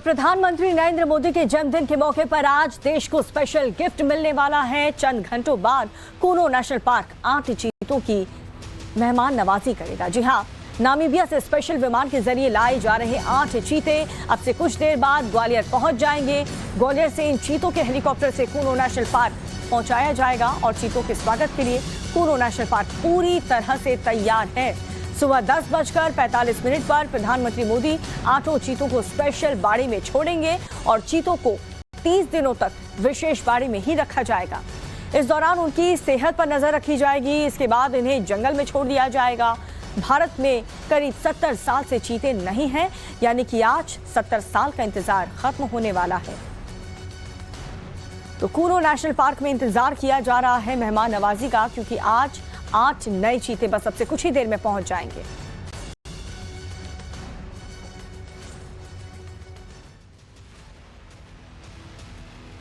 प्रधानमंत्री नरेंद्र मोदी के जन्मदिन के मौके पर आज देश को स्पेशल गिफ्ट मिलने वाला है। चंद घंटों बाद कूनो नेशनल पार्क 8 चीतों की मेहमान नवाजी करेगा। जी हां, नामीबिया से स्पेशल विमान के जरिए लाए जा रहे 8 चीते अब से कुछ देर बाद ग्वालियर पहुंच जाएंगे। ग्वालियर से इन चीतों के हेलीकॉप्टर से कूनो नेशनल पार्क पहुंचाया जाएगा और चीतों के स्वागत के लिए कूनो नेशनल पार्क पूरी तरह से तैयार है। सुबह 10:45 पर प्रधानमंत्री मोदी 8 चीतों को स्पेशल बाड़ी में छोड़ेंगे और चीतों को 30 दिनों तक विशेष बाड़ी में ही रखा जाएगा। इस दौरान उनकी सेहत पर नजर रखी जाएगी। इसके बाद इन्हें जंगल में छोड़ दिया जाएगा। भारत में करीब 70 साल से चीते नहीं हैं, यानी कि आज 70 साल का इंतजार खत्म होने वाला है। तो कूनो नेशनल पार्क में इंतजार किया जा रहा है मेहमान नवाजी का, क्योंकि आज 8 नए चीते बस अब से कुछ ही देर में पहुंच जाएंगे।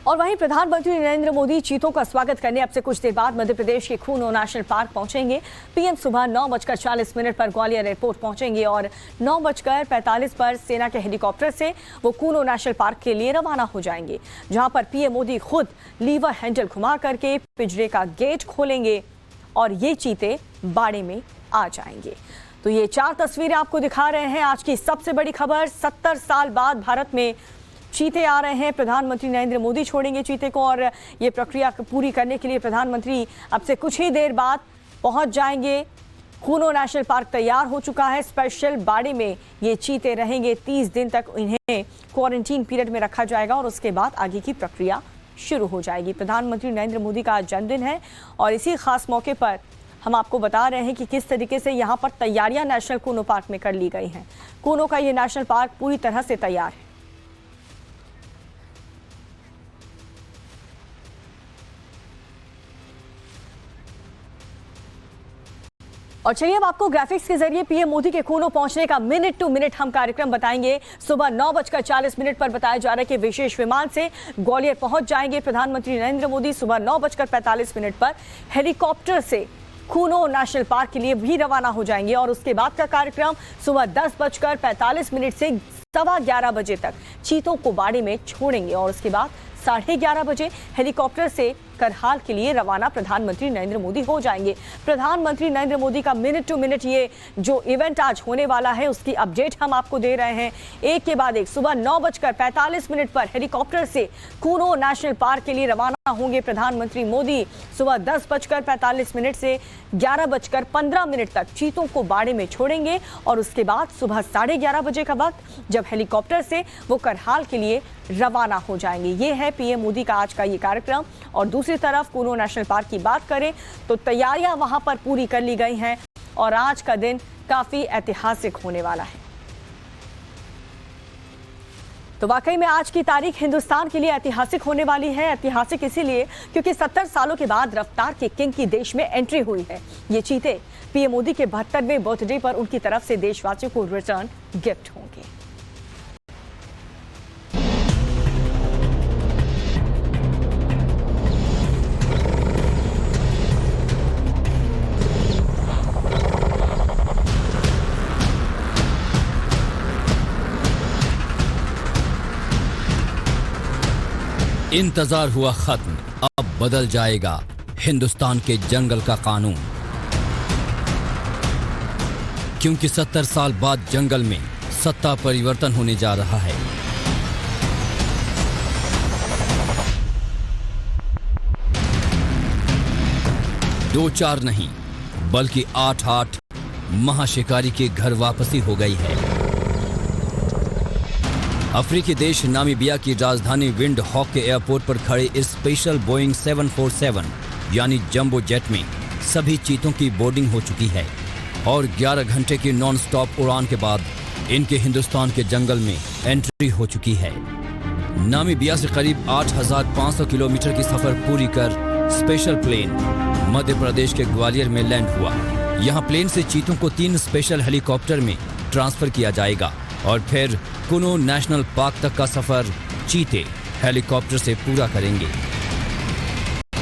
और वहीं प्रधानमंत्री नरेंद्र मोदी चीतों का स्वागत करने अब से कुछ देर बाद मध्य प्रदेश के कूनो नेशनल पार्क पहुंचेंगे। पीएम सुबह 9:40 पर ग्वालियर एयरपोर्ट पहुंचेंगे और 9:45 पर सेना के हेलीकॉप्टर से वो कूनो नेशनल पार्क के लिए रवाना हो जाएंगे, जहां पर पीएम मोदी खुद लीवर हैंडल घुमा करके पिंजरे का गेट खोलेंगे और ये चीते बाड़े में आ जाएंगे। तो ये 4 तस्वीरें आपको दिखा रहे हैं। आज की सबसे बड़ी खबर, 70 साल बाद भारत में चीते आ रहे हैं। प्रधानमंत्री नरेंद्र मोदी छोड़ेंगे चीते को और ये प्रक्रिया पूरी करने के लिए प्रधानमंत्री अब से कुछ ही देर बाद पहुंच जाएंगे। कूनो नेशनल पार्क तैयार हो चुका है। स्पेशल बाड़े में ये चीते रहेंगे। 30 दिन तक इन्हें क्वारंटीन पीरियड में रखा जाएगा और उसके बाद आगे की प्रक्रिया शुरू हो जाएगी। प्रधानमंत्री नरेंद्र मोदी का आज जन्मदिन है और इसी खास मौके पर हम आपको बता रहे हैं कि किस तरीके से यहाँ पर तैयारियां नेशनल कूनो पार्क में कर ली गई हैं। कूनो का ये नेशनल पार्क पूरी तरह से तैयार है। और चलिए अब आपको ग्राफिक्स के जरिए पीएम मोदी के कूनो पहुंचने का मिनट टू मिनट हम कार्यक्रम बताएंगे। सुबह 9:40 पर बताया जा रहा है कि विशेष विमान से ग्वालियर पहुंच जाएंगे प्रधानमंत्री नरेंद्र मोदी। सुबह 9:45 पर हेलीकॉप्टर से कूनो नेशनल पार्क के लिए भी रवाना हो जाएंगे और उसके बाद का कार्यक्रम सुबह 10:45 से 11:15 बजे तक चीतों को बाड़े में छोड़ेंगे और उसके बाद 11:30 बजे हेलीकॉप्टर से करहाल के लिए रवाना प्रधानमंत्री नरेंद्र मोदी हो जाएंगे। प्रधानमंत्री नरेंद्र मोदी का मिनट टू मिनट ये जो इवेंट आज होने वाला है उसकी अपडेट हम आपको दे रहे हैं, एक के बाद एक। सुबह 9:45 पर हेलीकॉप्टर से कूनो नेशनल पार्क के लिए रवाना होंगे प्रधानमंत्री मोदी। सुबह 10:45 से 11:15 तक चीतों को बाड़े में छोड़ेंगे और उसके बाद सुबह 11:30 बजे का वक्त जब हेलीकॉप्टर से वो करहाल के लिए रवाना हो जाएंगे। ये है पीएम मोदी का आज का ये कार्यक्रम। और दूसरी तरफ कूनो नेशनल पार्क की बात करें तो तैयारियां वहां पर पूरी कर ली गई हैं और आज का दिन काफी ऐतिहासिक होने वाला है। तो वाकई में आज की तारीख हिंदुस्तान के लिए ऐतिहासिक होने वाली है। ऐतिहासिक इसीलिए क्योंकि 70 सालों के बाद रफ्तार के किंग की देश में एंट्री हुई है। ये चीते पीएम मोदी के 72वें बर्थडे पर उनकी तरफ से देशवासियों को रिटर्न गिफ्ट होंगे। इंतजार हुआ खत्म, अब बदल जाएगा हिंदुस्तान के जंगल का कानून, क्योंकि 70 साल बाद जंगल में सत्ता परिवर्तन होने जा रहा है। दो चार नहीं बल्कि 8 महाशिकारी के घर वापसी हो गई है। अफ्रीकी देश नामीबिया की राजधानी विंड हॉक के एयरपोर्ट पर खड़े इस स्पेशल बोइंग 747 यानी जंबो जेट में सभी चीतों की बोर्डिंग हो चुकी है और 11 घंटे की नॉन स्टॉप उड़ान के बाद इनके हिंदुस्तान के जंगल में एंट्री हो चुकी है। नामीबिया से करीब 8,500 किलोमीटर की सफर पूरी कर स्पेशल प्लेन मध्य प्रदेश के ग्वालियर में लैंड हुआ। यहाँ प्लेन से चीतों को 3 स्पेशल हेलीकॉप्टर में ट्रांसफर किया जाएगा और फिर कूनो नेशनल पार्क तक का सफर चीते हेलीकॉप्टर से पूरा करेंगे।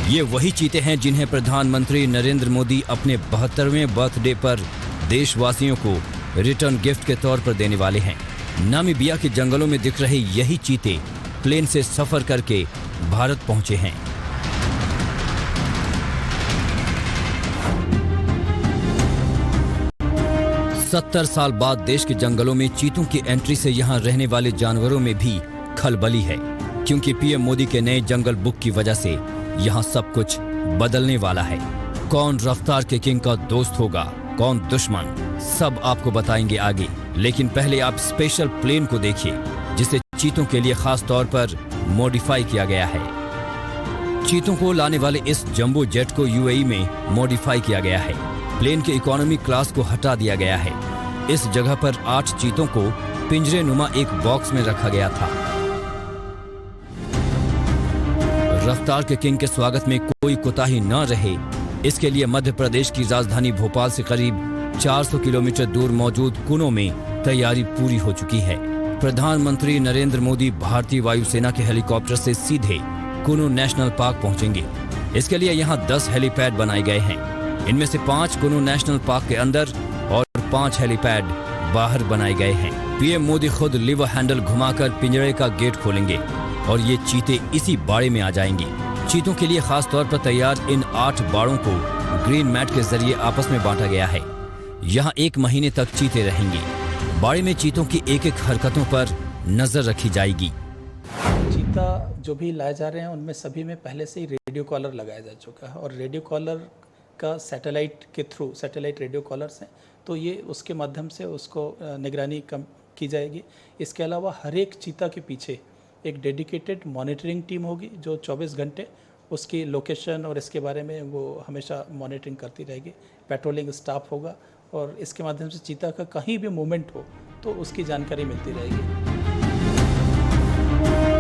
ये वही चीते हैं जिन्हें प्रधानमंत्री नरेंद्र मोदी अपने 72वें बर्थडे पर देशवासियों को रिटर्न गिफ्ट के तौर पर देने वाले हैं। नामीबिया के जंगलों में दिख रहे यही चीते प्लेन से सफर करके भारत पहुंचे हैं। सत्तर साल बाद देश के जंगलों में चीतों की एंट्री से यहां रहने वाले जानवरों में भी खलबली है, क्योंकि पीएम मोदी के नए जंगल बुक की वजह से यहां सब कुछ बदलने वाला है। कौन रफ्तार के किंग का दोस्त होगा, कौन दुश्मन, सब आपको बताएंगे आगे। लेकिन पहले आप स्पेशल प्लेन को देखिए, जिसे चीतों के लिए खास तौर पर मॉडिफाई किया गया है। चीतों को लाने वाले इस जंबो जेट को यूएई में मॉडिफाई किया गया है। प्लेन के इकोनॉमी क्लास को हटा दिया गया है। इस जगह पर 8 चीतों को पिंजरे नुमा एक बॉक्स में रखा गया था। रफ्तार के किंग के स्वागत में कोई कोताही न रहे, इसके लिए मध्य प्रदेश की राजधानी भोपाल से करीब 400 किलोमीटर दूर मौजूद कुनो में तैयारी पूरी हो चुकी है। प्रधानमंत्री नरेंद्र मोदी भारतीय वायुसेना के हेलीकॉप्टर से सीधे कुनो नेशनल पार्क पहुंचेंगे। इसके लिए यहां 10 हेलीपैड बनाए गए हैं। इनमें से 5 कुनो नेशनल पार्क के अंदर और 5 हेलीपैड बाहर बनाए गए हैं। पीएम मोदी खुद लीवर हैंडल घुमाकर पिंजरे का गेट खोलेंगे और ये चीते इसी बाड़े में आ जाएंगे। चीतों के लिए खास तौर पर तैयार इन 8 बाड़ों को ग्रीन मैट के जरिए आपस में बांटा गया है। यहाँ 1 महीने तक चीते रहेंगे। बाड़े में चीतों की एक-एक हरकतों पर नजर रखी जाएगी। चीता जो भी लाए जा रहे हैं उनमें सभी में पहले से ही रेडियो कॉलर लगाया जा चुका है और रेडियो कॉलर का सैटेलाइट के थ्रू, सैटेलाइट रेडियो कॉलर्स हैं, तो ये उसके माध्यम से उसको निगरानी कम की जाएगी। इसके अलावा हर एक चीता के पीछे एक डेडिकेटेड मॉनिटरिंग टीम होगी जो 24 घंटे उसकी लोकेशन और इसके बारे में वो हमेशा मॉनिटरिंग करती रहेगी। पेट्रोलिंग स्टाफ होगा और इसके माध्यम से चीता का कहीं भी मूवमेंट हो तो उसकी जानकारी मिलती रहेगी।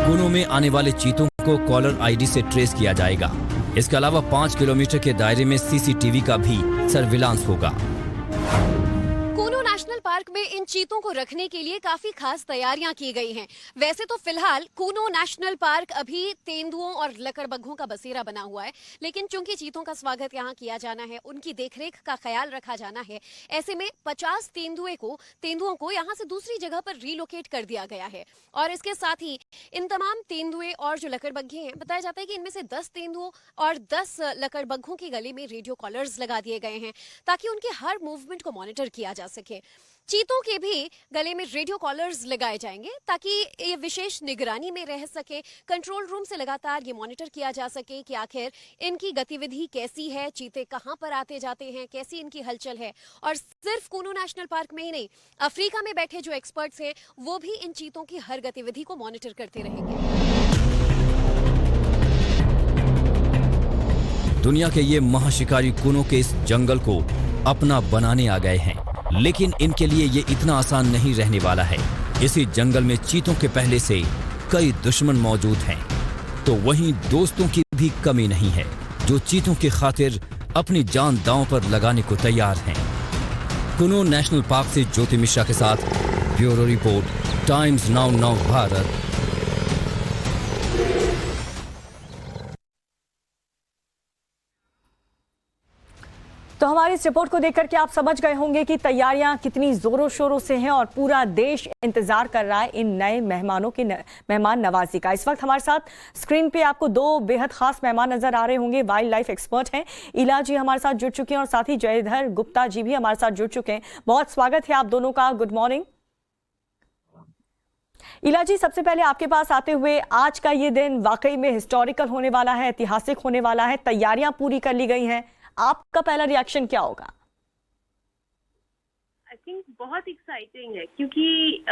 कुनो में आने वाले चीतों को कॉलर आईडी से ट्रेस किया जाएगा। इसके अलावा 5 किलोमीटर के दायरे में सीसीटीवी का भी सर्विलांस होगा। कुनो नेशनल पार्क में इन चीतों को रखने के लिए काफी खास तैयारियां की गई हैं। वैसे तो फिलहाल कुनो नेशनल पार्क अभी तेंदुओं और लकड़बग्घों का बसेरा बना हुआ है, लेकिन चूंकि चीतों का स्वागत यहाँ किया जाना है, उनकी देखरेख का ख्याल रखा जाना है, ऐसे में 50 तेंदुओं को यहाँ से दूसरी जगह पर रीलोकेट कर दिया गया है। और इसके साथ ही इन तमाम तेंदुए और जो लकड़बग्घे हैं, बताया जाता है कि इनमें से 10 तेंदुओं और 10 लकड़बग्घों के गले में रेडियो कॉलर्स लगा दिए गए हैं ताकि उनके हर मूवमेंट को मॉनिटर किया जा सके। चीतों के भी गले में रेडियो कॉलर्स लगाए जाएंगे ताकि ये विशेष निगरानी में रह सके। कंट्रोल रूम से लगातार ये मॉनिटर किया जा सके कि आखिर इनकी गतिविधि कैसी है, चीते कहां पर आते जाते हैं, कैसी इनकी हलचल है। और सिर्फ कुनो नेशनल पार्क में ही नहीं, अफ्रीका में बैठे जो एक्सपर्ट्स हैं वो भी इन चीतों की हर गतिविधि को मॉनिटर करते रहेंगे। दुनिया के ये महाशिकारी कुनो के इस जंगल को अपना बनाने आ गए हैं, लेकिन इनके लिए ये इतना आसान नहीं रहने वाला है। इसी जंगल में चीतों के पहले से कई दुश्मन मौजूद हैं, तो वहीं दोस्तों की भी कमी नहीं है जो चीतों की खातिर अपनी जान दांव पर लगाने को तैयार हैं। कुनो नेशनल पार्क से ज्योति मिश्रा के साथ bureau report, times now Bharat. तो हमारी इस रिपोर्ट को देखकर के आप समझ गए होंगे कि तैयारियां कितनी जोरों शोरों से हैं और पूरा देश इंतजार कर रहा है इन नए मेहमानों की मेहमान नवाजी का। इस वक्त हमारे साथ स्क्रीन पे आपको 2 बेहद खास मेहमान नजर आ रहे होंगे। वाइल्ड लाइफ एक्सपर्ट हैं इला जी हमारे साथ जुड़ चुके हैं और साथ ही जयधर गुप्ता जी भी हमारे साथ जुड़ चुके हैं। बहुत स्वागत है आप दोनों का। गुड मॉर्निंग इला जी। सबसे पहले आपके पास आते हुए, आज का ये दिन वाकई में हिस्टोरिकल होने वाला है, ऐतिहासिक होने वाला है, तैयारियां पूरी कर ली गई हैं, आपका पहला रिएक्शन क्या होगा? आई थिंक बहुत एक्साइटिंग है क्योंकि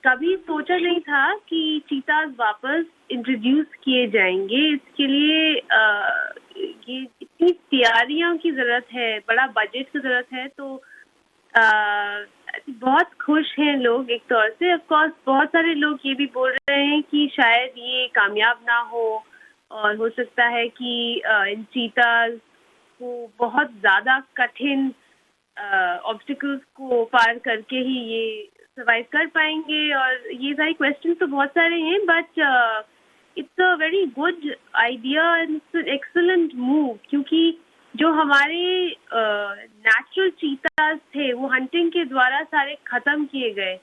कभी सोचा नहीं था कि चीताज वापस इंट्रोड्यूस किए जाएंगे। इसके लिए ये इतनी तैयारियों की जरूरत है, बड़ा बजट की जरूरत है, तो बहुत खुश हैं लोग एक तौर से। ऑफ कोर्स बहुत सारे लोग ये भी बोल रहे हैं कि शायद ये कामयाब ना हो और हो सकता है कि इन चीताज को बहुत ज़्यादा कठिन ऑब्स्टिकल्स को पार करके ही ये सर्वाइव कर पाएंगे। और ये सारे क्वेश्चन तो बहुत सारे हैं, but it's a very good idea and it's an excellent move, क्योंकि जो हमारे नेचुरल चीताज थे वो हंटिंग के द्वारा सारे ख़त्म किए गए।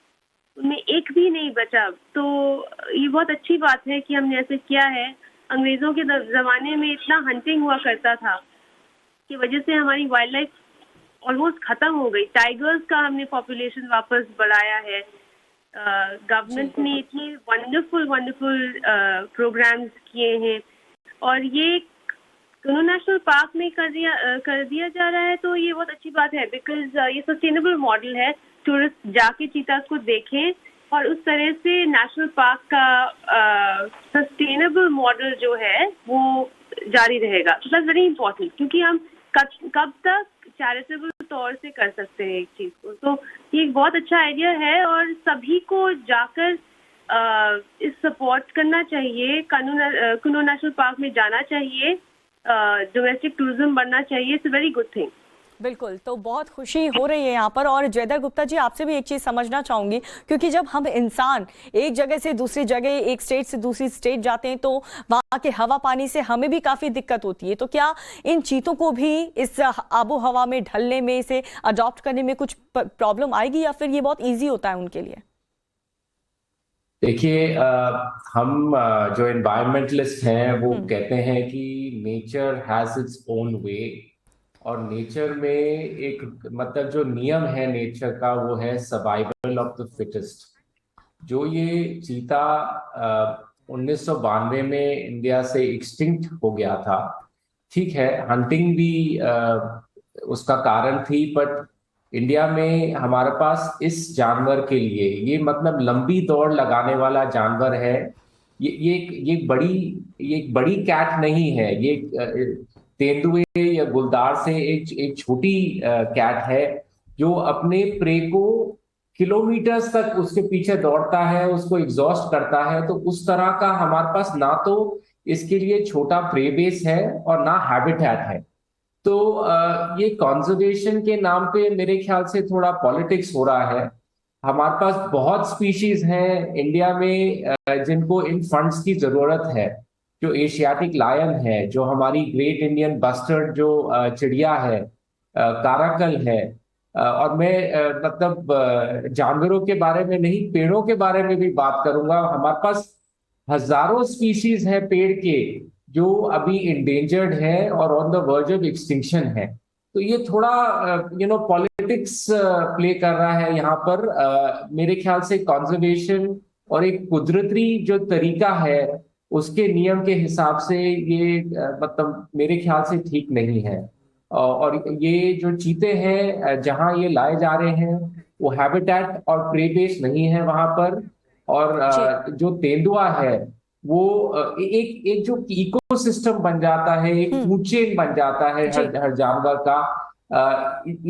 उनमें एक भी नहीं बचा। तो ये बहुत अच्छी बात है कि हमने ऐसे किया है। अंग्रेजों के ज़माने में इतना हंटिंग हुआ करता था की वजह से हमारी वाइल्ड लाइफ ऑलमोस्ट खत्म हो गई। टाइगर्स का हमने पॉपुलेशन वापस बढ़ाया है। गवर्नमेंट ने इतने वंडरफुल प्रोग्राम्स किए हैं और ये कूनो नेशनल पार्क में कर दिया जा रहा है, तो ये बहुत अच्छी बात है। बिकॉज ये सस्टेनेबल मॉडल है। टूरिस्ट जाके चीतास को देखें और उस तरह से नेशनल पार्क का सस्टेनेबल मॉडल जो है वो जारी रहेगा। दैट्स वेरी इंपॉर्टेंट, क्योंकि हम कब तक चैरिटेबल तौर से कर सकते हैं एक चीज को। तो ये एक बहुत अच्छा आइडिया है और सभी को जाकर इस सपोर्ट करना चाहिए। कूनो नेशनल पार्क में जाना चाहिए, डोमेस्टिक टूरिज्म बढ़ना चाहिए। It's a very good thing. बिल्कुल, तो बहुत खुशी हो रही है यहाँ पर। और जयदर गुप्ता जी, आपसे भी एक चीज़ समझना चाहूँगी, क्योंकि जब हम इंसान एक जगह से दूसरी जगह, एक स्टेट से दूसरी स्टेट जाते हैं तो वहाँ के हवा पानी से हमें भी काफ़ी दिक्कत होती है। तो क्या इन चीतों को भी इस आबो हवा में ढलने में, इसे अडॉप्ट करने में कुछ प्रॉब्लम आएगी या फिर ये बहुत ईजी होता है उनके लिए? देखिए, हम जो एनवायरमेंटलिस्ट हैं वो कहते हैं कि nature has its own way, और नेचर में एक मतलब जो नियम है नेचर का वो है सर्वाइवल ऑफ द फिटेस्ट। जो ये चीता 1992 में इंडिया से एक्सटिंक्ट हो गया था, ठीक है, हंटिंग भी उसका कारण थी, बट इंडिया में हमारे पास इस जानवर के लिए, ये मतलब लंबी दौड़ लगाने वाला जानवर है। ये एक बड़ी कैट नहीं है, ये तेंदुए या गुलदार से एक छोटी कैट है जो अपने प्रे को किलोमीटर्स तक उसके पीछे दौड़ता है, उसको एग्जॉस्ट करता है। तो उस तरह का हमारे पास ना तो इसके लिए छोटा प्रे बेस है और ना हैबिटेट है। तो ये कंजर्वेशन के नाम पे मेरे ख्याल से थोड़ा पॉलिटिक्स हो रहा है। हमारे पास बहुत स्पीशीज हैं इंडिया में जिनको इन फंड्स की जरूरत है। जो एशियाटिक लायन है, जो हमारी ग्रेट इंडियन बस्टर्ड जो चिड़िया है, काराकल है, और मैं मतलब जानवरों के बारे में नहीं, पेड़ों के बारे में भी बात करूंगा। हमारे पास हजारों स्पीशीज है पेड़ के जो अभी इंडेंजर्ड है और on the verge of extinction है। तो ये थोड़ा पॉलिटिक्स प्ले कर रहा है यहाँ पर। मेरे ख्याल से कंजर्वेशन और एक कुदरती जो तरीका है उसके नियम के हिसाब से ये मतलब मेरे ख्याल से ठीक नहीं है। और ये जो चीते हैं जहां ये लाए जा रहे हैं वो हैबिटेट और प्रे बेस नहीं है वहां पर। और जो तेंदुआ है वो एक जो इकोसिस्टम बन जाता है, एक फूड चेन बन जाता है हर जानवर का।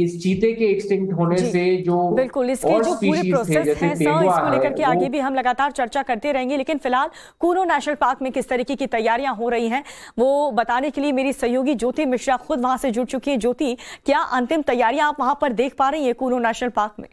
इस चीते के एक्सटिंक्ट होने से जो बिल्कुल इसके जो पूरे प्रोसेस है सर, इसको लेकर के आगे भी हम लगातार चर्चा करते रहेंगे। लेकिन फिलहाल कूनो नेशनल पार्क में किस तरीके की तैयारियां हो रही हैं वो बताने के लिए मेरी सहयोगी ज्योति मिश्रा खुद वहां से जुड़ चुकी है। ज्योति, क्या अंतिम तैयारियां आप वहां पर देख पा रही है कूनो नेशनल पार्क में?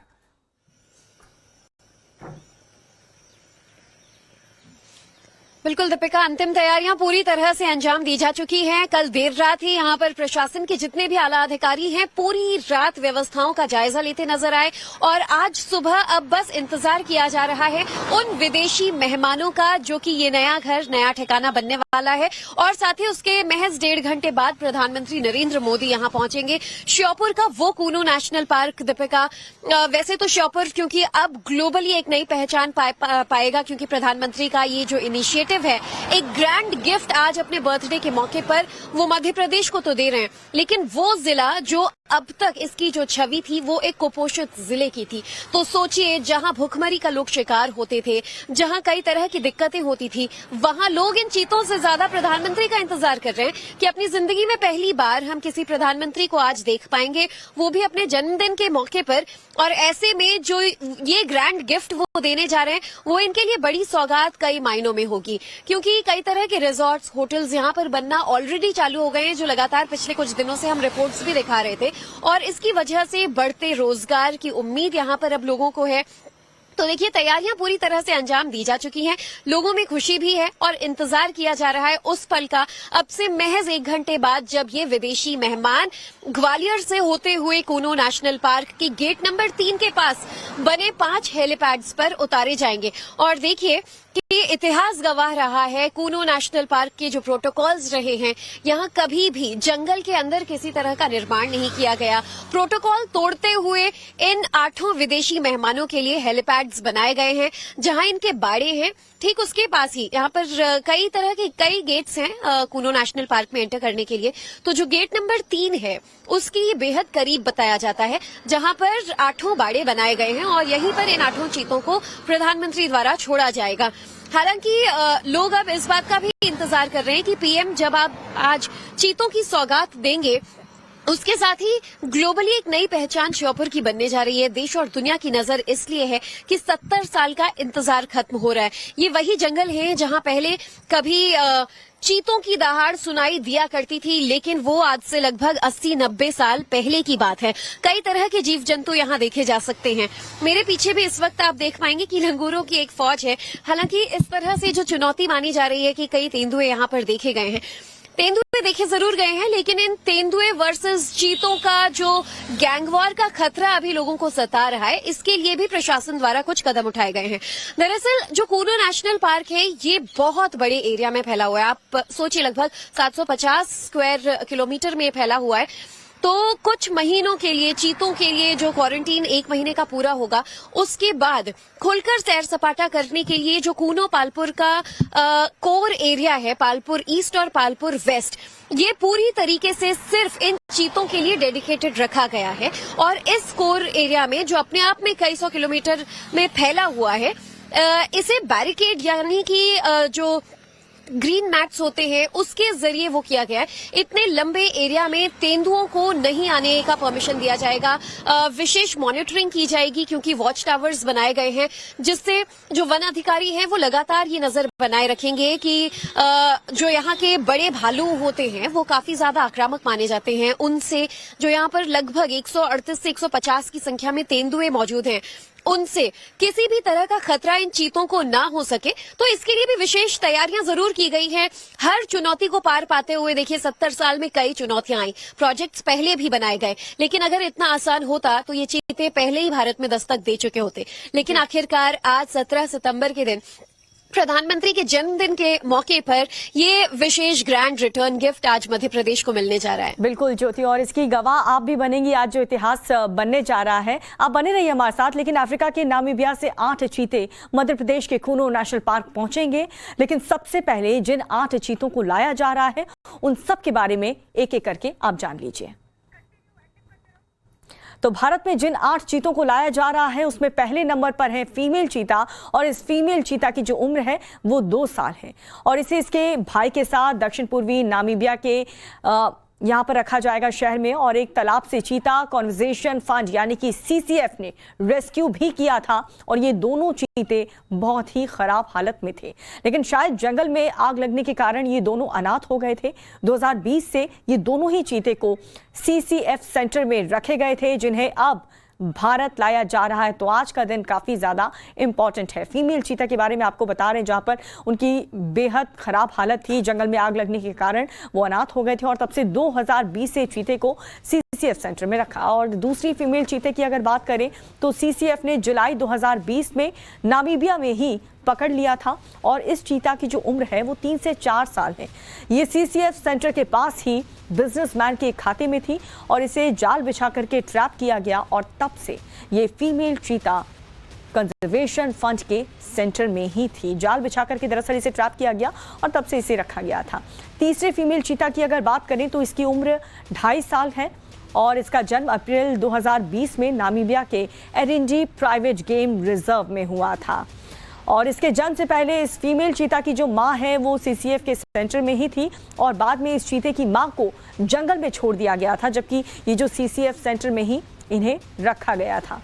बिल्कुल दीपिका, अंतिम तैयारियां पूरी तरह से अंजाम दी जा चुकी हैं। कल देर रात ही यहां पर प्रशासन के जितने भी आला अधिकारी हैं पूरी रात व्यवस्थाओं का जायजा लेते नजर आए और आज सुबह अब बस इंतजार किया जा रहा है उन विदेशी मेहमानों का जो कि ये नया घर, नया ठिकाना बनने वाला है। और साथ ही उसके महज 1.5 घंटे बाद प्रधानमंत्री नरेंद्र मोदी यहां पहुंचेंगे। श्योपुर का वो कूनो नेशनल पार्क दीपिका, वैसे तो श्योपुर क्योंकि अब ग्लोबली एक नई पहचान पाएगा क्योंकि प्रधानमंत्री का ये जो इनिशिएटिव है, एक ग्रैंड गिफ्ट आज अपने बर्थडे के मौके पर वो मध्य प्रदेश को तो दे रहे हैं, लेकिन वो जिला जो अब तक इसकी जो छवि थी वो एक कुपोषित जिले की थी। तो सोचिए, जहां भुखमरी का लोग शिकार होते थे, जहां कई तरह की दिक्कतें होती थी, वहां लोग इन चीतों से ज्यादा प्रधानमंत्री का इंतजार कर रहे हैं कि अपनी जिंदगी में पहली बार हम किसी प्रधानमंत्री को आज देख पाएंगे, वो भी अपने जन्मदिन के मौके पर। और ऐसे में जो ये ग्रैंड गिफ्ट वो देने जा रहे हैं वो इनके लिए बड़ी सौगात कई मायनों में होगी, क्योंकि कई तरह के रिजॉर्ट्स, होटल्स यहां पर बनना ऑलरेडी चालू हो गए हैं, जो लगातार पिछले कुछ दिनों से हम रिपोर्ट्स भी दिखा रहे थे। और इसकी वजह से बढ़ते रोजगार की उम्मीद यहां पर अब लोगों को है। तो देखिए तैयारियां पूरी तरह से अंजाम दी जा चुकी हैं, लोगों में खुशी भी है और इंतजार किया जा रहा है उस पल का अब से महज 1 घंटे बाद जब ये विदेशी मेहमान ग्वालियर से होते हुए कूनो नेशनल पार्क के गेट नंबर 3 के पास बने 5 हेलीपैड्स पर उतारे जाएंगे। और देखिए कि इतिहास गवाह रहा है कूनो नेशनल पार्क के जो प्रोटोकॉल्स रहे हैं, यहाँ कभी भी जंगल के अंदर किसी तरह का निर्माण नहीं किया गया। प्रोटोकॉल तोड़ते हुए इन 8 विदेशी मेहमानों के लिए हेलीपैड्स बनाए गए हैं, जहां इनके बाड़े हैं ठीक उसके पास ही यहाँ पर कई तरह के कई गेट्स हैं कूनो नेशनल पार्क में एंटर करने के लिए। तो जो गेट नंबर 3 है उसकी बेहद करीब बताया जाता है, जहां पर 8 बाड़े बनाए गए हैं और यहीं पर इन 8 चीतों को प्रधानमंत्री द्वारा छोड़ा जाएगा। हालांकि लोग अब इस बात का भी इंतजार कर रहे हैं कि पीएम जब आप आज चीतों की सौगात देंगे, उसके साथ ही ग्लोबली एक नई पहचान श्योपुर की बनने जा रही है। देश और दुनिया की नजर इसलिए है कि 70 साल का इंतजार खत्म हो रहा है। ये वही जंगल है जहां पहले कभी चीतों की दहाड़ सुनाई दिया करती थी, लेकिन वो आज से लगभग 80-90 साल पहले की बात है। कई तरह के जीव जंतु यहाँ देखे जा सकते हैं। मेरे पीछे भी इस वक्त आप देख पाएंगे कि लंगूरों की एक फौज है। हालांकि इस तरह से जो चुनौती मानी जा रही है कि कई तेंदुए यहाँ पर देखे गए हैं, तेंदुए देखे जरूर गए हैं, लेकिन इन तेंदुए वर्सेस चीतों का जो गैंगवॉर का खतरा अभी लोगों को सता रहा है, इसके लिए भी प्रशासन द्वारा कुछ कदम उठाए गए हैं। दरअसल जो कूनो नेशनल पार्क है ये बहुत बड़े एरिया में फैला हुआ है। आप सोचिए लगभग 750 स्क्वायर किलोमीटर में फैला हुआ है। तो कुछ महीनों के लिए चीतों के लिए जो क्वारंटीन 1 महीने का पूरा होगा, उसके बाद खुलकर सैर सपाटा करने के लिए जो कूनो पालपुर का कोर एरिया है, पालपुर ईस्ट और पालपुर वेस्ट, ये पूरी तरीके से सिर्फ इन चीतों के लिए डेडिकेटेड रखा गया है। और इस कोर एरिया में जो अपने आप में कई सौ किलोमीटर में फैला हुआ है, इसे बैरिकेड यानी कि जो ग्रीन मैट्स होते हैं उसके जरिए वो किया गया है। इतने लंबे एरिया में तेंदुओं को नहीं आने का परमिशन दिया जाएगा। विशेष मॉनिटरिंग की जाएगी क्योंकि वॉच टावर्स बनाए गए हैं, जिससे जो वन अधिकारी हैं वो लगातार ये नजर बनाए रखेंगे कि जो यहाँ के बड़े भालू होते हैं वो काफी ज्यादा आक्रामक माने जाते हैं। उनसे जो यहाँ पर लगभग 138 से 150 की संख्या में तेंदुए मौजूद हैं, उनसे किसी भी तरह का खतरा इन चीतों को ना हो सके, तो इसके लिए भी विशेष तैयारियां जरूर की गई हैं। हर चुनौती को पार पाते हुए देखिए 70 साल में कई चुनौतियां आई, प्रोजेक्ट्स पहले भी बनाए गए, लेकिन अगर इतना आसान होता तो ये चीते पहले ही भारत में दस्तक दे चुके होते। लेकिन आखिरकार आज 17 सितंबर के दिन प्रधानमंत्री के जन्मदिन के मौके पर ये विशेष ग्रैंड रिटर्न गिफ्ट आज मध्य प्रदेश को मिलने जा रहा है। बिल्कुल ज्योति, और इसकी गवाह आप भी बनेंगी आज जो इतिहास बनने जा रहा है। आप बने रहिए हमारे साथ। लेकिन अफ्रीका के नामीबिया से 8 चीते मध्य प्रदेश के कूनो नेशनल पार्क पहुंचेंगे, लेकिन सबसे पहले जिन 8 चीतों को लाया जा रहा है उन सब के बारे में एक एक करके आप जान लीजिए। तो भारत में जिन 8 चीतों को लाया जा रहा है उसमें पहले नंबर पर है फीमेल चीता, और इस फीमेल चीता की जो उम्र है वो 2 साल है, और इसे इसके भाई के साथ दक्षिण पूर्वी नामीबिया के यहाँ पर रखा जाएगा शहर में। और एक तालाब से चीता कॉन्जर्वेशन फंड यानी कि सीसीएफ ने रेस्क्यू भी किया था, और ये दोनों चीते बहुत ही खराब हालत में थे, लेकिन शायद जंगल में आग लगने के कारण ये दोनों अनाथ हो गए थे। 2020 से ये दोनों ही चीते को सीसीएफ सेंटर में रखे गए थे, जिन्हें अब भारत लाया जा रहा है। तो आज का दिन काफ़ी ज़्यादा इंपॉर्टेंट है। फीमेल चीता के बारे में आपको बता रहे हैं, जहाँ पर उनकी बेहद ख़राब हालत थी, जंगल में आग लगने के कारण वो अनाथ हो गए थे, और तब से 2020 से चीते को सीसीएफ सेंटर में रखा। और दूसरी फीमेल चीते की अगर बात करें तो सीसीएफ ने जुलाई 2020 में नामीबिया में ही पकड़ लिया था, और इस चीता की जो उम्र है वो 3 से 4 साल है। ये सीसीएफ सेंटर के पास ही बिजनेसमैन के खाते में थी, और इसे जाल बिछा करके ट्रैप किया गया, और तब से ये फीमेल चीता कंजर्वेशन फंड के सेंटर में ही थी। जाल बिछा करके दरअसल इसे ट्रैप किया गया और तब से इसे रखा गया था। तीसरे फीमेल चीता की अगर बात करें तो इसकी उम्र 2.5 साल है, और इसका जन्म अप्रैल 2020 में नामीबिया के एरिंडी प्राइवेट गेम रिजर्व में हुआ था। और इसके जन्म से पहले इस फीमेल चीता की जो मां है वो सीसीएफ के सेंटर में ही थी, और बाद में इस चीते की मां को जंगल में छोड़ दिया गया था, जबकि ये जो सीसीएफ सेंटर में ही इन्हें रखा गया था।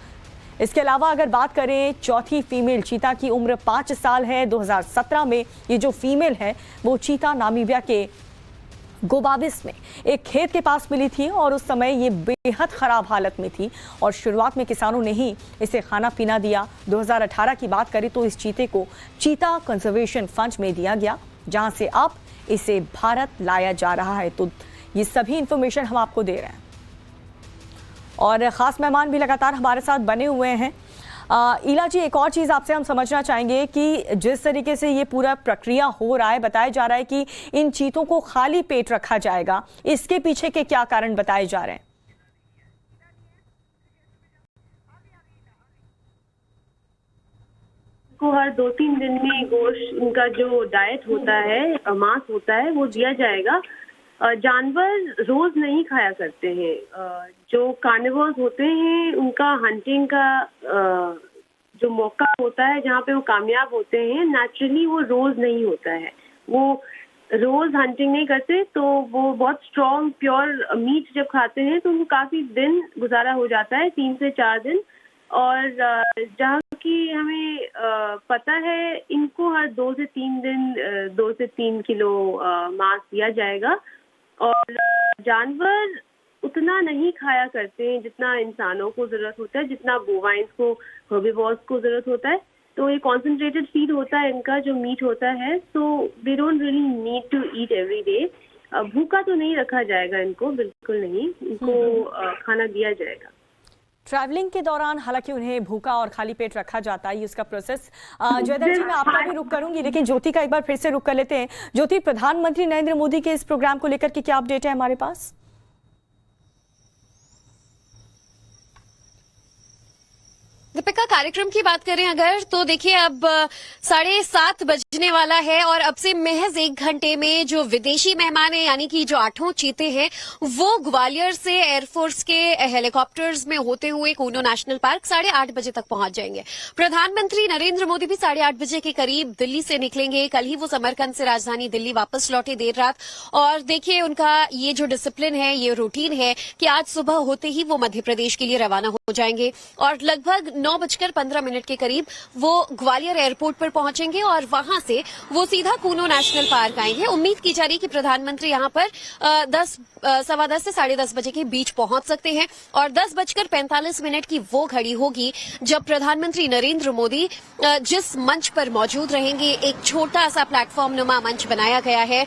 इसके अलावा अगर बात करें चौथी फीमेल चीता की उम्र 5 साल है। 2017 में ये जो फीमेल है वो चीता नामीबिया के गोबाबिस में एक खेत के पास मिली थी और उस समय ये बेहद खराब हालत में थी और शुरुआत में किसानों ने ही इसे खाना पीना दिया। 2018 की बात करें तो इस चीते को चीता कंजर्वेशन फंड में दिया गया, जहां से अब इसे भारत लाया जा रहा है। तो ये सभी इंफॉर्मेशन हम आपको दे रहे हैं और खास मेहमान भी लगातार हमारे साथ बने हुए हैं। ईला जी, एक और चीज़ आपसे हम समझना चाहेंगे कि जिस तरीके से ये पूरा प्रक्रिया हो रहा है, बताया जा रहा है कि इन चीतों को खाली पेट रखा जाएगा, इसके पीछे के क्या कारण बताए जा रहे हैं? को हर 2-3 दिन में गोश्त, इनका जो डाइट होता है, मांस होता है, वो दिया जाएगा। जानवर रोज नहीं खाया करते हैं। जो कार्निवोर्स होते हैं उनका हंटिंग का जो मौका होता है, जहाँ पे वो कामयाब होते हैं, नेचुरली वो रोज नहीं होता है। वो रोज हंटिंग नहीं करते, तो वो बहुत स्ट्रॉन्ग प्योर मीट जब खाते हैं तो उनको काफी दिन गुजारा हो जाता है, 3 से 4 दिन। और जहाँ की हमें पता है, इनको हर 2 से 3 दिन 2 से 3 किलो मांस दिया जाएगा। और जानवर उतना नहीं खाया करते हैं जितना इंसानों को जरूरत होता है, जितना बोवाइंस को, हर्बिवोर्स को जरूरत होता है। तो ये कॉन्सेंट्रेटेड फीड होता है इनका, जो मीट होता है। So they don't really need to eat every day. भूखा तो नहीं रखा जाएगा इनको, बिल्कुल नहीं। इनको खाना दिया जाएगा। ट्रैवलिंग के दौरान हालांकि उन्हें भूखा और खाली पेट रखा जाता है, उसका प्रोसेस। जयदर जी, मैं आपका भी रुक करूंगी, लेकिन ज्योति का एक बार फिर से रुक कर लेते हैं। ज्योति, प्रधानमंत्री नरेंद्र मोदी के इस प्रोग्राम को लेकर के क्या अपडेट है हमारे पास? दीपिका, कार्यक्रम की बात करें अगर, तो देखिए अब 7:30 बजने वाला है और अब से महज 1 घंटे में जो विदेशी मेहमान हैं, यानी कि जो 8 चीते हैं, वो ग्वालियर से एयरफोर्स के हेलीकॉप्टर्स में होते हुए कूनो नेशनल पार्क 8:30 बजे तक पहुंच जाएंगे। प्रधानमंत्री नरेंद्र मोदी भी 8:30 बजे के करीब दिल्ली से निकलेंगे। कल ही वो समरकंद से राजधानी दिल्ली वापस लौटे देर रात। और देखिए, उनका ये जो डिसिप्लिन है, ये रूटीन है कि आज सुबह होते ही वो मध्य प्रदेश के लिए रवाना हो जाएंगे और लगभग 9:15 के करीब वो ग्वालियर एयरपोर्ट पर पहुंचेंगे और वहां से वो सीधा कूनो नेशनल पार्क आएंगे। उम्मीद की जा रही कि प्रधानमंत्री यहां पर 10:15 से 10:30 बजे के बीच पहुंच सकते हैं और 10:45 की वो घड़ी होगी जब प्रधानमंत्री नरेंद्र मोदी जिस मंच पर मौजूद रहेंगे, एक छोटा सा प्लेटफॉर्म नुमा मंच बनाया गया है,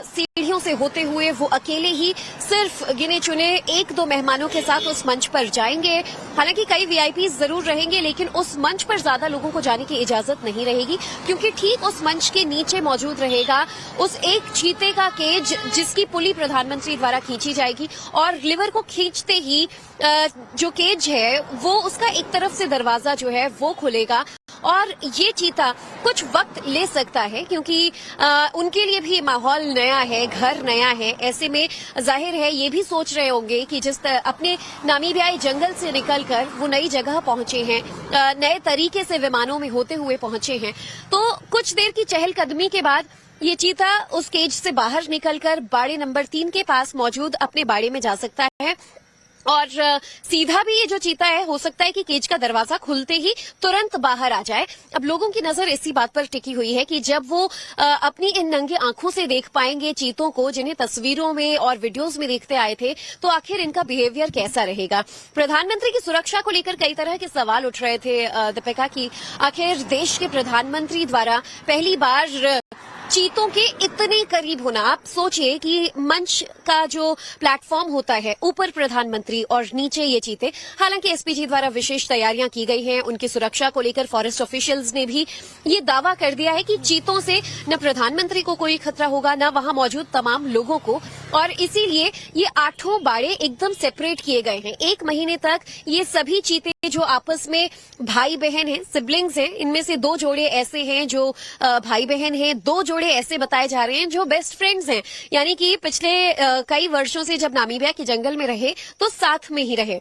सीढ़ियों से होते हुए वो अकेले ही सिर्फ गिने चुने 1-2 मेहमानों के साथ उस मंच पर जाएंगे। हालांकि कई वीआईपीज जरूर रहेंगे, लेकिन उस मंच पर ज्यादा लोगों को जाने की इजाजत नहीं रहेगी, क्योंकि ठीक उस मंच के नीचे मौजूद रहेगा उस एक चीते का केज, जिसकी पुली प्रधानमंत्री द्वारा खींची जाएगी और लिवर को खींचते ही जो केज है वो उसका एक तरफ से दरवाजा जो है वो खुलेगा और ये चीता कुछ वक्त ले सकता है, क्योंकि उनके लिए भी माहौल नया है, घर नया है। ऐसे में जाहिर है ये भी सोच रहे होंगे कि जिस अपने नामीबियाई जंगल से निकलकर वो नई जगह पहुंचे हैं, नए तरीके से विमानों में होते हुए पहुंचे हैं, तो कुछ देर की चहलकदमी के बाद ये चीता उस केज से बाहर निकलकर बाड़े नंबर 3 के पास मौजूद अपने बाड़े में जा सकता है और सीधा भी ये जो चीता है, हो सकता है कि केज का दरवाजा खुलते ही तुरंत बाहर आ जाए। अब लोगों की नजर इसी बात पर टिकी हुई है कि जब वो अपनी इन नंगे आंखों से देख पाएंगे चीतों को, जिन्हें तस्वीरों में और वीडियोस में देखते आए थे, तो आखिर इनका बिहेवियर कैसा रहेगा। प्रधानमंत्री की सुरक्षा को लेकर कई तरह के सवाल उठ रहे थे दीपिका, की आखिर देश के प्रधानमंत्री द्वारा पहली बार चीतों के इतने करीब होना। आप सोचिए कि मंच का जो प्लेटफॉर्म होता है, ऊपर प्रधानमंत्री और नीचे ये चीते। हालांकि एसपीजी द्वारा विशेष तैयारियां की गई हैं, उनकी सुरक्षा को लेकर फॉरेस्ट ऑफिशियल्स ने भी ये दावा कर दिया है कि चीतों से न प्रधानमंत्री को कोई खतरा होगा, न वहां मौजूद तमाम लोगों को, और इसीलिए ये 8 बाड़े एकदम सेपरेट किए गए हैं। 1 महीने तक ये सभी चीते जो आपस में भाई बहन हैं, सिबलिंग्स हैं, इनमें से 2 जोड़े ऐसे हैं जो भाई बहन हैं, 2 जोड़े ऐसे बताए जा रहे हैं जो बेस्ट फ्रेंड्स हैं, यानी कि पिछले कई वर्षों से जब नामीबिया के जंगल में रहे तो साथ में ही रहे।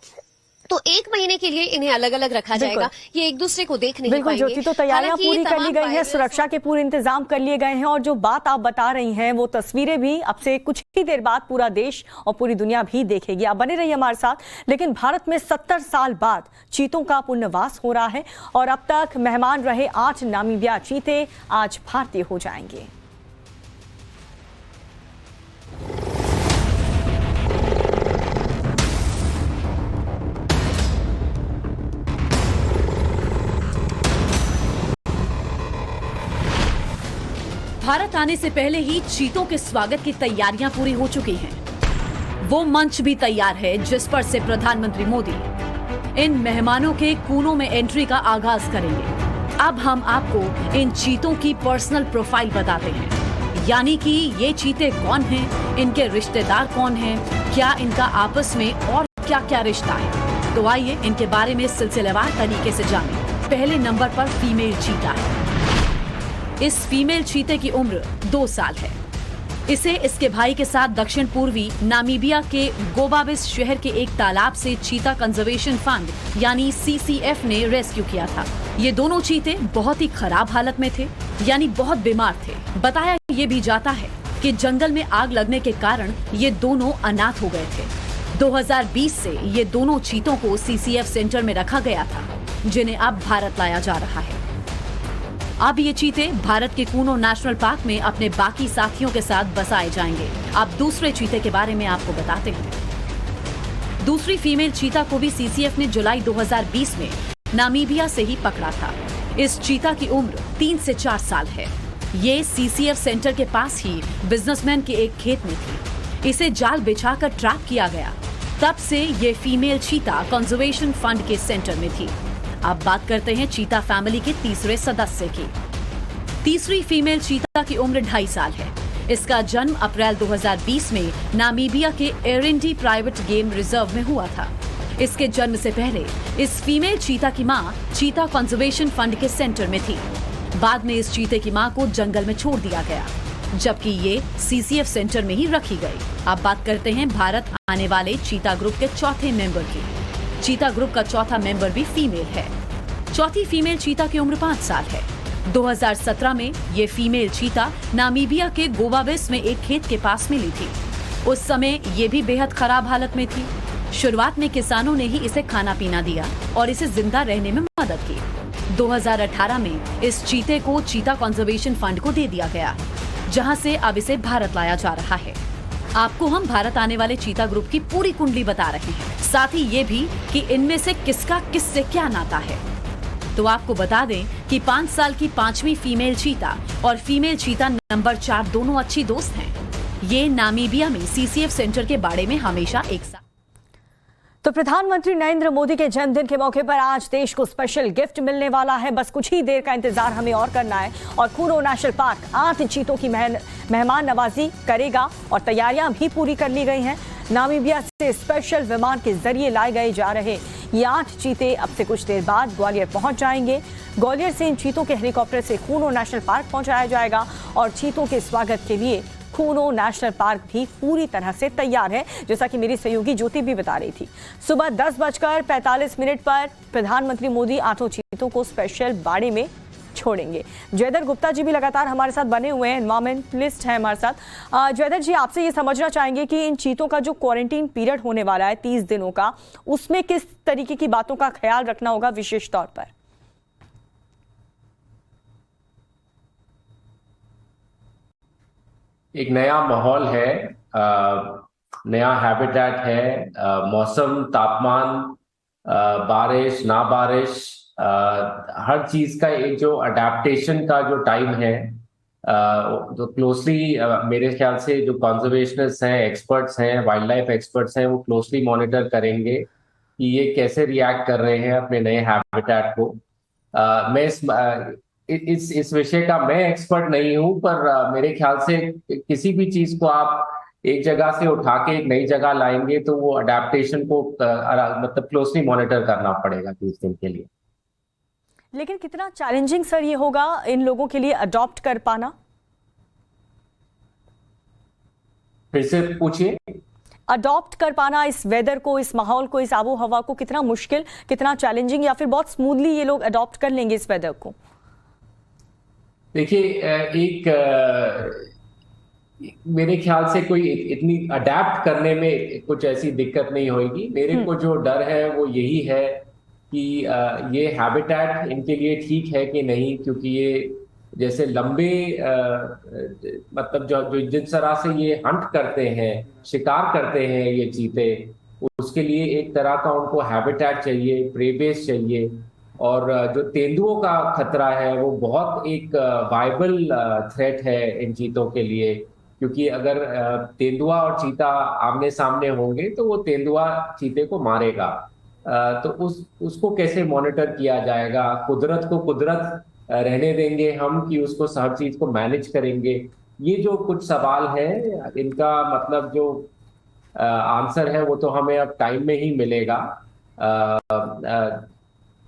तो 1 महीने के लिए इन्हें अलग अलग रखा जाएगा, ये एक दूसरे को देख नहीं पाएंगे। ज्योति, तो तैयारियां पूरी कर ली गई हैं, सुरक्षा के पूरे इंतजाम कर लिए गए हैं और जो बात आप बता रही हैं वो तस्वीरें भी अब से कुछ ही देर बाद पूरा देश और पूरी दुनिया भी देखेगी। आप बने रहिए हमारे साथ। लेकिन भारत में 70 साल बाद चीतों का पुनर्वास हो रहा है और अब तक मेहमान रहे 8 नामीबिया चीते आज भारतीय हो जाएंगे। भारत आने से पहले ही चीतों के स्वागत की तैयारियां पूरी हो चुकी हैं। वो मंच भी तैयार है जिस पर से प्रधानमंत्री मोदी इन मेहमानों के कूनों में एंट्री का आगाज करेंगे। अब हम आपको इन चीतों की पर्सनल प्रोफाइल बताते हैं, यानी कि ये चीते कौन हैं, इनके रिश्तेदार कौन हैं, क्या इनका आपस में और क्या क्या रिश्ता है। तो आइए इनके बारे में सिलसिलेवार तरीके से जानें। पहले नंबर पर फीमेल चीता है। इस फीमेल चीते की उम्र 2 साल है। इसे इसके भाई के साथ दक्षिण पूर्वी नामीबिया के गोबाबिस शहर के एक तालाब से चीता कंजर्वेशन फंड यानी CCF ने रेस्क्यू किया था। ये दोनों चीते बहुत ही खराब हालत में थे, यानी बहुत बीमार थे। बताया ये भी जाता है कि जंगल में आग लगने के कारण ये दोनों अनाथ हो गए थे। 2020 से ये दोनों चीतों को CCF सेंटर में रखा गया था, जिन्हें अब भारत लाया जा रहा है। अब ये चीते भारत के कूनो नेशनल पार्क में अपने बाकी साथियों के साथ बसाए जाएंगे। अब दूसरे चीते के बारे में आपको बताते हैं। दूसरी फीमेल चीता को भी CCF ने जुलाई 2020 में नामीबिया से ही पकड़ा था। इस चीता की उम्र 3 से 4 साल है। ये CCF सेंटर के पास ही बिजनेसमैन के एक खेत में थी। इसे जाल बिछाकर ट्रैप किया गया। तब से ये फीमेल चीता कंजर्वेशन फंड के सेंटर में थी। अब बात करते हैं चीता फैमिली के तीसरे सदस्य की। तीसरी फीमेल चीता की उम्र 2.5 साल है। इसका जन्म अप्रैल 2020 में नामीबिया के एरिंडी प्राइवेट गेम रिजर्व में हुआ था। इसके जन्म से पहले इस फीमेल चीता की मां चीता कंजर्वेशन फंड के सेंटर में थी। बाद में इस चीते की मां को जंगल में छोड़ दिया गया, जबकि ये CCF सेंटर में ही रखी गई। अब बात करते हैं भारत आने वाले चीता ग्रुप के चौथे मेंबर की। चीता ग्रुप का चौथा मेंबर भी फीमेल है। चौथी फीमेल चीता की उम्र 5 साल है। 2017 में ये फीमेल चीता नामीबिया के गोबाबिस में एक खेत के पास मिली थी। उस समय ये भी बेहद खराब हालत में थी। शुरुआत में किसानों ने ही इसे खाना पीना दिया और इसे जिंदा रहने में मदद की। 2018 में इस चीते को चीता कंजर्वेशन फंड को दे दिया गया, जहां से अब इसे भारत लाया जा रहा है। आपको हम भारत आने वाले चीता ग्रुप की पूरी कुंडली बता रहे हैं, साथ ही ये भी कि इनमें से किसका किससे क्या नाता है। तो आपको बता दें कि 5 साल की 5वीं फीमेल चीता और फीमेल चीता नंबर 4 दोनों अच्छी दोस्त हैं। ये नामीबिया में CCF सेंटर के बाड़े में हमेशा एक साथ। तो प्रधानमंत्री नरेंद्र मोदी के जन्मदिन के मौके पर आज देश को स्पेशल गिफ्ट मिलने वाला है। बस कुछ ही देर का इंतजार हमें और करना है और कूनो नेशनल पार्क 8 चीतों की मेहमान नवाजी करेगा और तैयारियां भी पूरी कर ली गई हैं। नामीबिया से स्पेशल विमान के जरिए लाए गए जा रहे ये 8 चीते अब से कुछ देर बाद ग्वालियर पहुंच जाएंगे। ग्वालियर से इन चीतों के हेलीकॉप्टर से कूनो नेशनल पार्क पहुंचाया जाएगा और चीतों के स्वागत के लिए कूनो नेशनल पार्क भी पूरी तरह से तैयार है, जैसा कि मेरी सहयोगी ज्योति भी बता रही थी। सुबह 10:45 पर प्रधानमंत्री मोदी 8 चीतों को स्पेशल बाड़े में छोड़ेंगे। जयदर गुप्ता जी भी लगातार हमारे साथ बने हुए हैं, एनवायरमेंटलिस्ट हैं हमारे साथ। जयदर जी, आपसे ये समझना चाहेंगे कि इन चीतों का जो क्वारंटीन पीरियड होने वाला है 30 दिनों का, उसमें किस तरीके की बातों का ख्याल रखना होगा विशेष तौर पर? एक नया माहौल है, नया हैबिटेट है, मौसम, तापमान, बारिश ना बारिश, हर चीज का एक जो अडेप्टेशन का जो टाइम है, तो क्लोजली मेरे ख्याल से जो कंजर्वेशनिस्ट हैं, एक्सपर्ट्स हैं, वाइल्ड लाइफ एक्सपर्ट्स हैं, वो क्लोजली मॉनिटर करेंगे कि ये कैसे रिएक्ट कर रहे हैं अपने नए हैबिटेट को। मैं इस विषय का मैं एक्सपर्ट नहीं हूं, पर मेरे ख्याल से किसी भी चीज को आप एक जगह से उठा के एक नई जगह लाएंगे तो वो अडेप्टेशन को मतलब क्लोजली मॉनिटर करना पड़ेगा 30 दिन के लिए। लेकिन कितना चैलेंजिंग सर ये होगा इन लोगों के लिए अडॉप्ट कर पाना? फिर से पूछिए। अडॉप्ट कर पाना इस वेदर को, इस माहौल को, इस आबो हवा को कितना मुश्किल, कितना चैलेंजिंग, या फिर बहुत स्मूथली ये लोग अडॉप्ट कर लेंगे इस वेदर को? देखिए, मेरे ख्याल से कोई इतनी अडेप्ट करने में कुछ ऐसी दिक्कत नहीं होगी। मेरे को जो डर है वो यही है कि ये हैबिटेट इनके लिए ठीक है कि नहीं, क्योंकि ये जैसे लंबे मतलब जो जिस तरह से ये हंट करते हैं, शिकार करते हैं ये चीते, उसके लिए एक तरह का उनको हैबिटेट चाहिए, प्रे बेस चाहिए, और जो तेंदुओं का खतरा है वो बहुत एक वाइबल थ्रेट है इन चीतों के लिए, क्योंकि अगर तेंदुआ और चीता आमने सामने होंगे तो वो तेंदुआ चीते को मारेगा। तो उसको कैसे मॉनिटर किया जाएगा? कुदरत को कुदरत रहने देंगे हम कि उसको हर चीज को मैनेज करेंगे? ये जो कुछ सवाल है इनका मतलब जो आंसर है वो तो हमें अब टाइम में ही मिलेगा,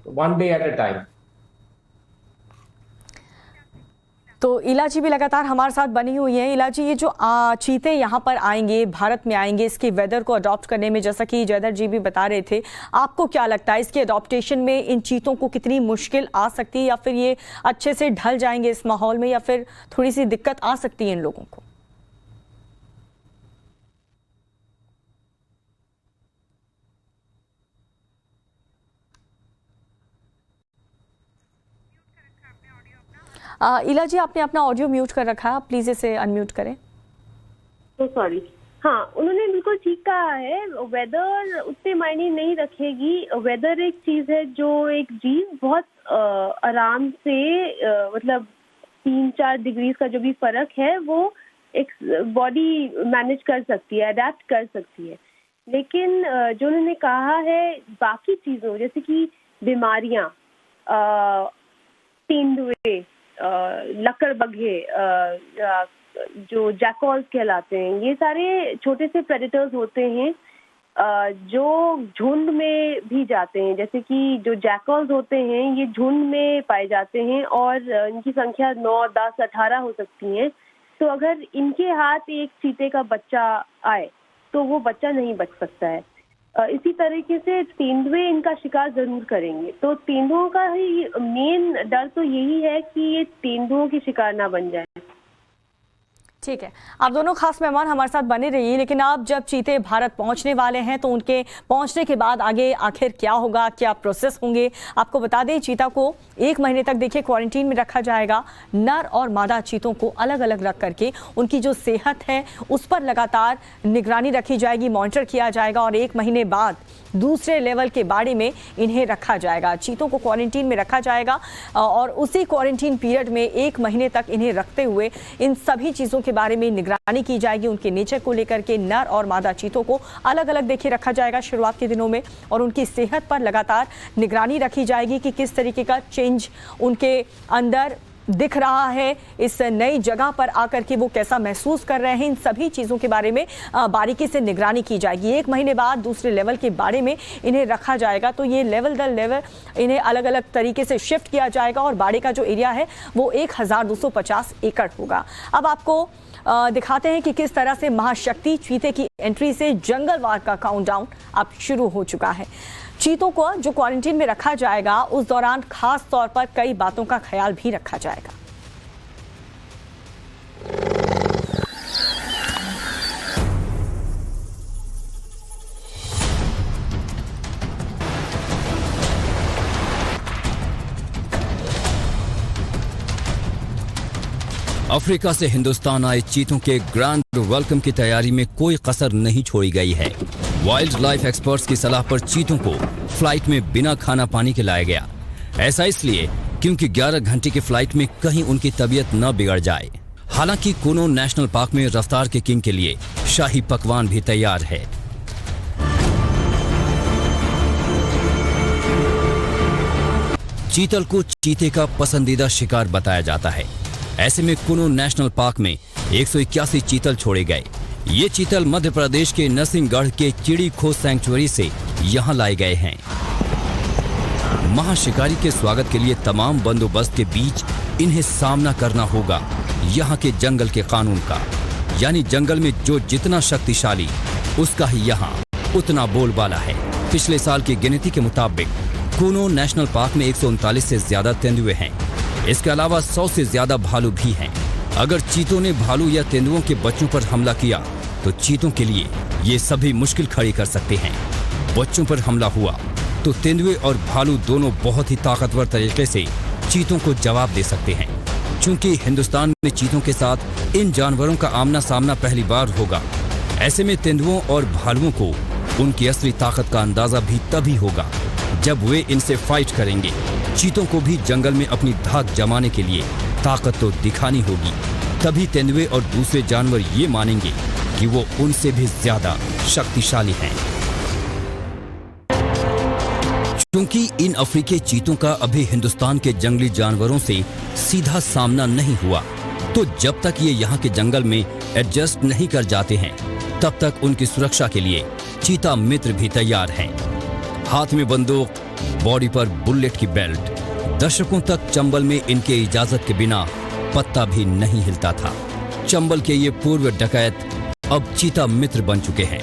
one day at a time. तो इला जी भी लगातार हमारे साथ बनी हुई हैं। इला जी, ये जो चीते यहाँ पर आएंगे, भारत में आएंगे, इसके वेदर को अडॉप्ट करने में, जैसा कि जयदर जी भी बता रहे थे, आपको क्या लगता है इसके अडॉप्टेशन में इन चीतों को कितनी मुश्किल आ सकती है, या फिर ये अच्छे से ढल जाएंगे इस माहौल में, या फिर थोड़ी सी दिक्कत आ सकती है इन लोगों को? इला जी, आपने अपना ऑडियो म्यूट कर रखा है, आप प्लीज इसे अनम्यूट करें। तो सॉरी। हाँ, उन्होंने बिल्कुल ठीक कहा है, वेदर उतने मायने नहीं रखेगी। वेदर एक चीज है जो एक जीव बहुत आराम से मतलब 3-4 डिग्री का जो भी फर्क है वो एक बॉडी मैनेज कर सकती है, अडेप्ट कर सकती है। लेकिन जो उन्होंने कहा है बाकी चीजों जैसे कि बीमारियां, तेंदुए, लकड़बग्घे, जो जैकॉल्स कहलाते हैं, ये सारे छोटे से प्रेडेटर्स होते हैं जो झुंड में भी जाते हैं। जैसे कि जो जैकॉल्स होते हैं ये झुंड में पाए जाते हैं और इनकी संख्या 9, 10, 18 हो सकती है। तो अगर इनके हाथ एक चीते का बच्चा आए तो वो बच्चा नहीं बच सकता है। इसी तरीके से तेंदुए इनका शिकार जरूर करेंगे। तो तेंदुओं का ही मेन डर तो यही है कि ये तेंदुओं की शिकार ना बन जाए। ठीक है, आप दोनों खास मेहमान हमारे साथ बने रहिए। लेकिन आप जब चीते भारत पहुंचने वाले हैं तो उनके पहुंचने के बाद आगे आखिर क्या होगा, क्या प्रोसेस होंगे, आपको बता दें चीता को 1 महीने तक देखिए क्वारंटीन में रखा जाएगा। नर और मादा चीतों को अलग अलग रख करके उनकी जो सेहत है उस पर लगातार निगरानी रखी जाएगी, मॉनिटर किया जाएगा और 1 महीने बाद दूसरे लेवल के बाड़े में इन्हें रखा जाएगा। चीतों को क्वारंटीन में रखा जाएगा और उसी क्वारंटीन पीरियड में 1 महीने तक इन्हें रखते हुए इन सभी चीज़ों के बारे में निगरानी की जाएगी। उनके नेचर को लेकर के नर और मादा चीतों को अलग अलग देखिए रखा जाएगा शुरुआत के दिनों में, और उनकी सेहत पर लगातार निगरानी रखी जाएगी कि किस तरीके का चेंज उनके अंदर दिख रहा है, इस नई जगह पर आकर के वो कैसा महसूस कर रहे हैं। इन सभी चीज़ों के बारे में बारीकी से निगरानी की जाएगी। 1 महीने बाद दूसरे लेवल के बारे में इन्हें रखा जाएगा। तो ये लेवल दर लेवल इन्हें अलग अलग तरीके से शिफ्ट किया जाएगा और बाड़े का जो एरिया है वो 1250 एकड़ होगा। अब आपको दिखाते हैं कि किस तरह से महाशक्ति चीते की एंट्री से जंगलवार का काउंटडाउन अब शुरू हो चुका है। चीतों को जो क्वारंटीन में रखा जाएगा उस दौरान खास तौर पर कई बातों का ख्याल भी रखा जाएगा। अफ्रीका से हिंदुस्तान आए चीतों के ग्रैंड वेलकम की तैयारी में कोई कसर नहीं छोड़ी गई है। वाइल्ड लाइफ एक्सपर्ट्स की सलाह पर चीतों को फ्लाइट में बिना खाना पानी के लाया गया। ऐसा इसलिए क्योंकि 11 घंटे की फ्लाइट में कहीं उनकी तबीयत न बिगड़ जाए। हालांकि कूनो नेशनल पार्क में रफ्तार के किंग के लिए शाही पकवान भी तैयार है। चीतल को चीते का पसंदीदा शिकार बताया जाता है। ऐसे में कूनो नेशनल पार्क में 181 चीतल छोड़े गए। ये चीतल मध्य प्रदेश के नरसिंहगढ़ के चिड़ी खोज सैंक्चुअरी से यहाँ लाए गए हैं। महाशिकारी के स्वागत के लिए तमाम बंदोबस्त के बीच इन्हें सामना करना होगा यहाँ के जंगल के कानून का, यानी जंगल में जो जितना शक्तिशाली उसका ही यहाँ उतना बोलबाला है। पिछले साल की गिनती के मुताबिक कूनो नेशनल पार्क में 139 से ज्यादा तेंदुए हैं। इसके अलावा 100 से ज्यादा भालू भी हैं। अगर चीतों ने भालू या तेंदुओं के बच्चों पर हमला किया तो चीतों के लिए ये सभी मुश्किल खड़ी कर सकते हैं। बच्चों पर हमला हुआ तो तेंदुए और भालू दोनों बहुत ही ताकतवर तरीके से चीतों को जवाब दे सकते हैं। चूंकि हिंदुस्तान में चीतों के साथ इन जानवरों का आमना सामना पहली बार होगा, ऐसे में तेंदुओं और भालुओं को उनकी असली ताकत का अंदाजा भी तभी होगा जब वे इनसे फाइट करेंगे। चीतों को भी जंगल में अपनी धाक जमाने के लिए ताकत तो दिखानी होगी, तभी तेंदुए और दूसरे जानवर ये मानेंगे कि वो उनसे भी ज्यादा शक्तिशाली हैं। क्योंकि इन अफ्रीकी चीतों का अभी हिंदुस्तान के जंगली जानवरों से सीधा सामना नहीं हुआ, तो जब तक ये यहाँ के जंगल में एडजस्ट नहीं कर जाते हैं, तब तक उनकी सुरक्षा के लिए चीता मित्र भी तैयार हैं। हाथ में बंदूक, बॉडी पर बुलेट की बेल्ट, दशकों तक चंबल में इनके इजाजत के बिना पत्ता भी नहीं हिलता था। चंबल के ये पूर्व डकैत अब चीता मित्र बन चुके हैं।